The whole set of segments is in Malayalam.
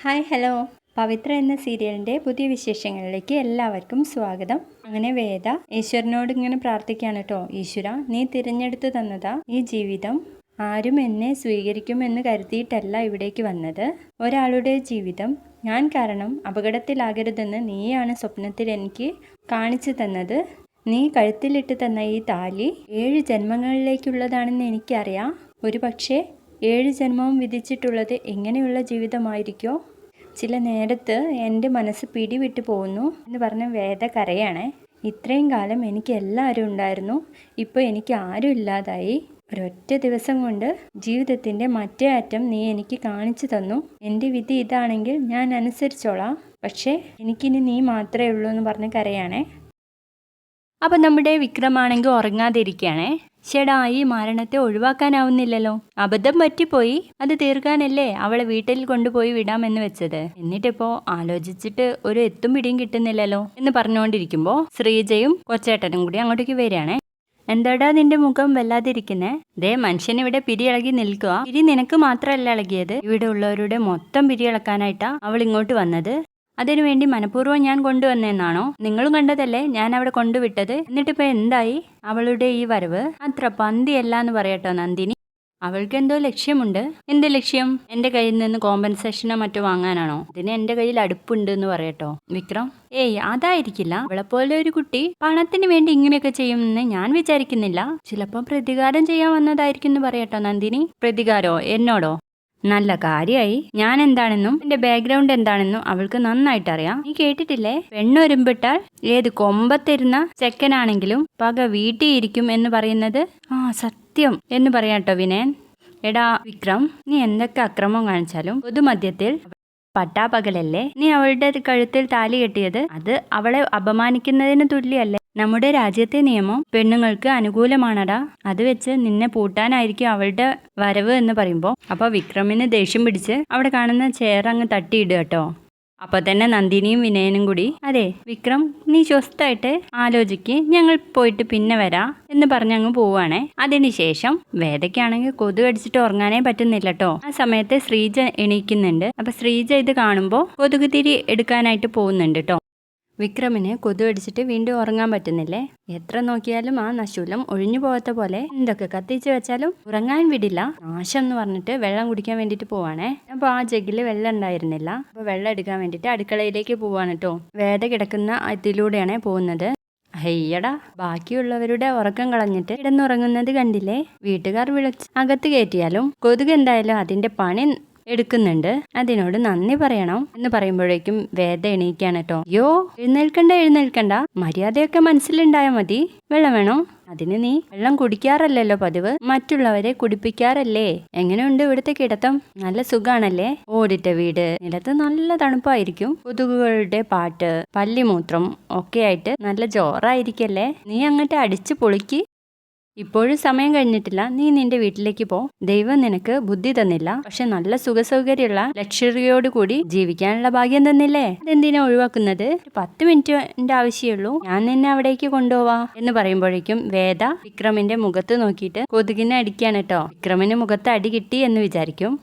Hi hello. പവിത്ര എന്ന സീരിയലിൻ്റെ പുതിയ വിശേഷങ്ങളിലേക്ക് എല്ലാവർക്കും സ്വാഗതം. അങ്ങനെ വേദ ഈശ്വരനോട് ഇങ്ങനെ പ്രാർത്ഥിക്കുകയാണ് കേട്ടോ. ഈശ്വര, നീ തിരഞ്ഞെടുത്തു തന്നതാ ഈ ജീവിതം. ആരും എന്നെ സ്വീകരിക്കുമെന്ന് കരുതിയിട്ടല്ല ഇവിടേക്ക് വന്നത്. ഒരാളുടെ ജീവിതം ഞാൻ കാരണം അപകടത്തിലാകരുതെന്ന് നീയാണ് സ്വപ്നത്തിൽ എനിക്ക് കാണിച്ചു തന്നത്. നീ കഴുത്തിലിട്ട് തന്ന ഈ താലി 7 ജന്മങ്ങളിലേക്കുള്ളതാണെന്ന് എനിക്കറിയാം. ഒരു പക്ഷേ 7 ജന്മവും വിധിച്ചിട്ടുള്ളത് എങ്ങനെയുള്ള ജീവിതമായിരിക്കോ? ചില നേരത്ത് എൻ്റെ മനസ്സ് പിടിവിട്ടു പോകുന്നു എന്ന് പറഞ്ഞ വേദ കരയാണേ. ഇത്രയും കാലം എനിക്ക് എല്ലാവരും ഉണ്ടായിരുന്നു, ഇപ്പോൾ എനിക്ക് ആരും ഇല്ലാതായി. ഒരൊറ്റ ദിവസം കൊണ്ട് ജീവിതത്തിൻ്റെ മറ്റേ അറ്റം നീ എനിക്ക് കാണിച്ചു തന്നു. എൻ്റെ വിധി ഇതാണെങ്കിൽ ഞാൻ അനുസരിച്ചോളാം, പക്ഷേ എനിക്കിനി നീ മാത്രമേ ഉള്ളൂ എന്ന് പറഞ്ഞ് കരയാണേ. അപ്പം നമ്മുടെ വിക്രമാണെങ്കിൽ ഉറങ്ങാതിരിക്കുകയാണേ. ചേടാ, ഈ മരണത്തെ ഒഴിവാക്കാനാവുന്നില്ലല്ലോ. അബദ്ധം പറ്റിപ്പോയി, അത് തീർക്കാനല്ലേ അവളെ വീട്ടിൽ കൊണ്ടുപോയി വിടാമെന്ന് വെച്ചത്. എന്നിട്ടിപ്പോൾ ആലോചിച്ചിട്ട് ഒരു എത്തും പിടിയും കിട്ടുന്നില്ലല്ലോ എന്ന് പറഞ്ഞുകൊണ്ടിരിക്കുമ്പോൾ ശ്രീജയും കൊച്ചേട്ടനും കൂടി അങ്ങോട്ടേക്ക് വരികയാണേ. എന്താടാ നിന്റെ മുഖം വല്ലാതിരിക്കുന്നേ? ദേ, മനുഷ്യൻ ഇവിടെ പിരിയിളകി നിൽക്കുക. പിരി നിനക്ക് മാത്രമല്ല ഇളകിയത്, ഇവിടെ ഉള്ളവരുടെ മൊത്തം പിരിയിളക്കാനായിട്ടാ അവൾ ഇങ്ങോട്ട് വന്നത്. അതിനുവേണ്ടി മനഃപൂർവ്വം ഞാൻ കൊണ്ടുവന്നെന്നാണോ? നിങ്ങളും കണ്ടതല്ലേ ഞാൻ അവിടെ കൊണ്ടുവിട്ടത്. എന്നിട്ടിപ്പോൾ എന്തായി അവളുടെ ഈ വരവ്? അത്ര പന്തിയല്ല എന്ന് പറയട്ടോ നന്ദിനി. അവൾക്ക് എന്തോ ലക്ഷ്യമുണ്ട്. എന്ത് ലക്ഷ്യം? എൻ്റെ കയ്യിൽ നിന്ന് കോമ്പൻസേഷനോ മറ്റോ വാങ്ങാനാണോ? ഇതിന് എൻ്റെ കയ്യിൽ അടുപ്പുണ്ട് എന്ന് പറയട്ടോ വിക്രം. ഏയ്, അതായിരിക്കില്ല. അവളെപ്പോലെ ഒരു കുട്ടി പണത്തിന് വേണ്ടി ഇങ്ങനെയൊക്കെ ചെയ്യുമെന്ന് ഞാൻ വിചാരിക്കുന്നില്ല. ചിലപ്പോൾ പ്രതികാരം ചെയ്യാൻ വന്നതായിരിക്കും എന്ന് പറയട്ടോ നന്ദിനി. പ്രതികാരോ? എന്നോടോ? നല്ല കാര്യമായി. ഞാൻ എന്താണെന്നും എന്റെ ബാക്ക്ഗ്രൗണ്ട് എന്താണെന്നും അവൾക്ക് നന്നായിട്ട് അറിയാം. നീ കേട്ടിട്ടില്ലേ, പെണ്ണൊരുമ്പിട്ടാൽ ഏത് കൊമ്പത്തിരുന്ന ചെക്കനാണെങ്കിലും പക വീട്ടിയിരിക്കും എന്ന് പറയുന്നത്? ആ, സത്യം എന്ന് പറയാട്ടോ വിനയൻ. എടാ വിക്രം, നീ എന്തൊക്കെ അക്രമം കാണിച്ചാലും പൊതുമധ്യത്തിൽ പട്ടാപകലല്ലേ നീ അവളുടെ കഴുത്തിൽ താലി കെട്ടിയത്? അത് അവളെ അപമാനിക്കുന്നതിന് തുല്യല്ലേ? നമ്മുടെ രാജ്യത്തെ നിയമം പെണ്ണുങ്ങൾക്ക് അനുകൂലമാണടാ. അത് വെച്ച് നിന്നെ പൂട്ടാനായിരിക്കും അവളുടെ വരവ് എന്ന് പറയുമ്പോൾ അപ്പോൾ വിക്രമിന് ദേഷ്യം പിടിച്ച് അവിടെ കാണുന്ന ചെയർ അങ്ങ് തട്ടിയിടുക കേട്ടോ. അപ്പോൾ തന്നെ നന്ദിനിയും വിനയനും കൂടി, അതെ വിക്രം, നീ സ്വസ്ഥമായിട്ട് ആലോചിക്ക്, ഞങ്ങൾ പോയിട്ട് പിന്നെ വരാം എന്ന് പറഞ്ഞങ്ങ് പോവുകയാണേ. അതിനുശേഷം വേദയ്ക്കാണെങ്കിൽ കൊതു അടിച്ചിട്ട് ഉറങ്ങാനേ പറ്റുന്നില്ല കേട്ടോ. ആ സമയത്ത് ശ്രീജ എണീക്കുന്നുണ്ട്. അപ്പോൾ ശ്രീജ ഇത് കാണുമ്പോൾ കൊതുക് തിരി എടുക്കാനായിട്ട് പോകുന്നുണ്ട് കേട്ടോ. വിക്രമിന് കൊതു അടിച്ചിട്ട് വീണ്ടും ഉറങ്ങാൻ പറ്റുന്നില്ലേ. എത്ര നോക്കിയാലും ആ നശൂലം ഒഴിഞ്ഞു പോകാത്ത പോലെ എന്തൊക്കെ കത്തിച്ച് വെച്ചാലും ഉറങ്ങാൻ വിടില്ല. നാശം എന്ന് പറഞ്ഞിട്ട് വെള്ളം കുടിക്കാൻ വേണ്ടിയിട്ട് പോവാണേ. അപ്പോൾ ആ ജഗ്ഗിൽ വെള്ളം ഉണ്ടായിരുന്നില്ല. അപ്പോൾ വെള്ളം എടുക്കാൻ വേണ്ടിയിട്ട് അടുക്കളയിലേക്ക് പോവാണ് കേട്ടോ. വേദ കിടക്കുന്ന ഇതിലൂടെയാണ് പോകുന്നത്. ഹയ്യടാ, ബാക്കിയുള്ളവരുടെ ഉറക്കം കളഞ്ഞിട്ട് കിടന്നുറങ്ങുന്നത് കണ്ടില്ലേ. വീട്ടുകാർ വിളിച്ച് അകത്ത് കയറ്റിയാലും കൊതുക് എന്തായാലും അതിന്റെ പണി എടുക്കുന്നുണ്ട്. അതിനോട് നന്ദി പറയണം എന്ന് പറയുമ്പോഴേക്കും വേദ എണീക്കാണ് കേട്ടോ. യോ, എഴുന്നേൽക്കണ്ട, മര്യാദയൊക്കെ മനസ്സിലുണ്ടായാൽ മതി. വെള്ളം വേണോ? അതിന് നീ വെള്ളം കുടിക്കാറല്ലല്ലോ പതിവ്, മറ്റുള്ളവരെ കുടിപ്പിക്കാറല്ലേ. എങ്ങനെയുണ്ട് ഇവിടുത്തെ കിടത്തം? നല്ല സുഖാണല്ലേ? ഓടിട്ട വീട്, നിലത്ത് നല്ല തണുപ്പായിരിക്കും. കൊതുകുകളുടെ പാട്ട്, പല്ലിമൂത്രം ഒക്കെ ആയിട്ട് നല്ല ജോറായിരിക്കല്ലേ. നീ അങ്ങോട്ട് അടിച്ചു പൊളിക്ക്. ഇപ്പോഴും സമയം കഴിഞ്ഞിട്ടില്ല. നീ നിന്റെ വീട്ടിലേക്ക് പോ. ദൈവം നിനക്ക് ബുദ്ധി തന്നില്ല, പക്ഷെ നല്ല സുഖസൗകര്യമുള്ള ലക്ഷറിയോട് കൂടി ജീവിക്കാനുള്ള ഭാഗ്യം തന്നില്ലേ. അതെന്തിനാ ഒഴിവാക്കുന്നത്? 10 മിനിറ്റിന്റെ ആവശ്യമുള്ളൂ, ഞാൻ നിന്നെ അവിടേക്ക് കൊണ്ടുപോവാ എന്ന് പറയുമ്പോഴേക്കും വേദ വിക്രമിന്റെ മുഖത്ത് നോക്കിയിട്ട് കൊതുകിനെ അടിക്കാണ് കേട്ടോ. വിക്രമിന് മുഖത്ത് അടി കിട്ടി എന്ന് വിചാരിക്കും.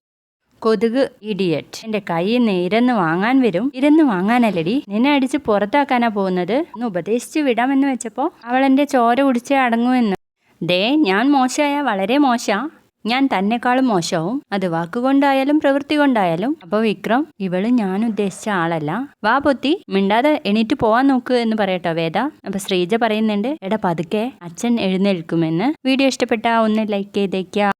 കൊതുക് ഇഡിയറ്റ്, എന്റെ കയ്യിൽ നിന്ന് ഇരുന്ന് വാങ്ങാൻ വരും. ഇരുന്ന് വാങ്ങാനല്ലടി, നിന്നെ അടിച്ച് പുറത്താക്കാനാ പോകുന്നത് എന്ന് ഉപദേശിച്ചു വിടാമെന്ന് വെച്ചപ്പോ അവൾ എന്റെ ചോര കുടിച്ചേ അടങ്ങുമെന്ന്. ദേ, ഞാൻ മോശമായ വളരെ മോശാ. ഞാൻ തന്നെക്കാളും മോശവും, അത് വാക്കുകൊണ്ടായാലും പ്രവൃത്തി കൊണ്ടായാലും. അപ്പോൾ വിക്രം, ഇവള് ഞാൻ ഉദ്ദേശിച്ച ആളല്ല. വാ പൊത്തി, മിണ്ടാതെ എണീറ്റ് പോവാൻ നോക്ക് എന്ന് പറയട്ടോ വേദ. അപ്പൊ ശ്രീജ പറയുന്നുണ്ട്, എടാ പതുക്കെ, അച്ഛൻ എഴുന്നേൽക്കുമെന്ന്. വീഡിയോ ഇഷ്ടപ്പെട്ടാ ഒന്ന് ലൈക്ക് ചെയ്തേക്കാം.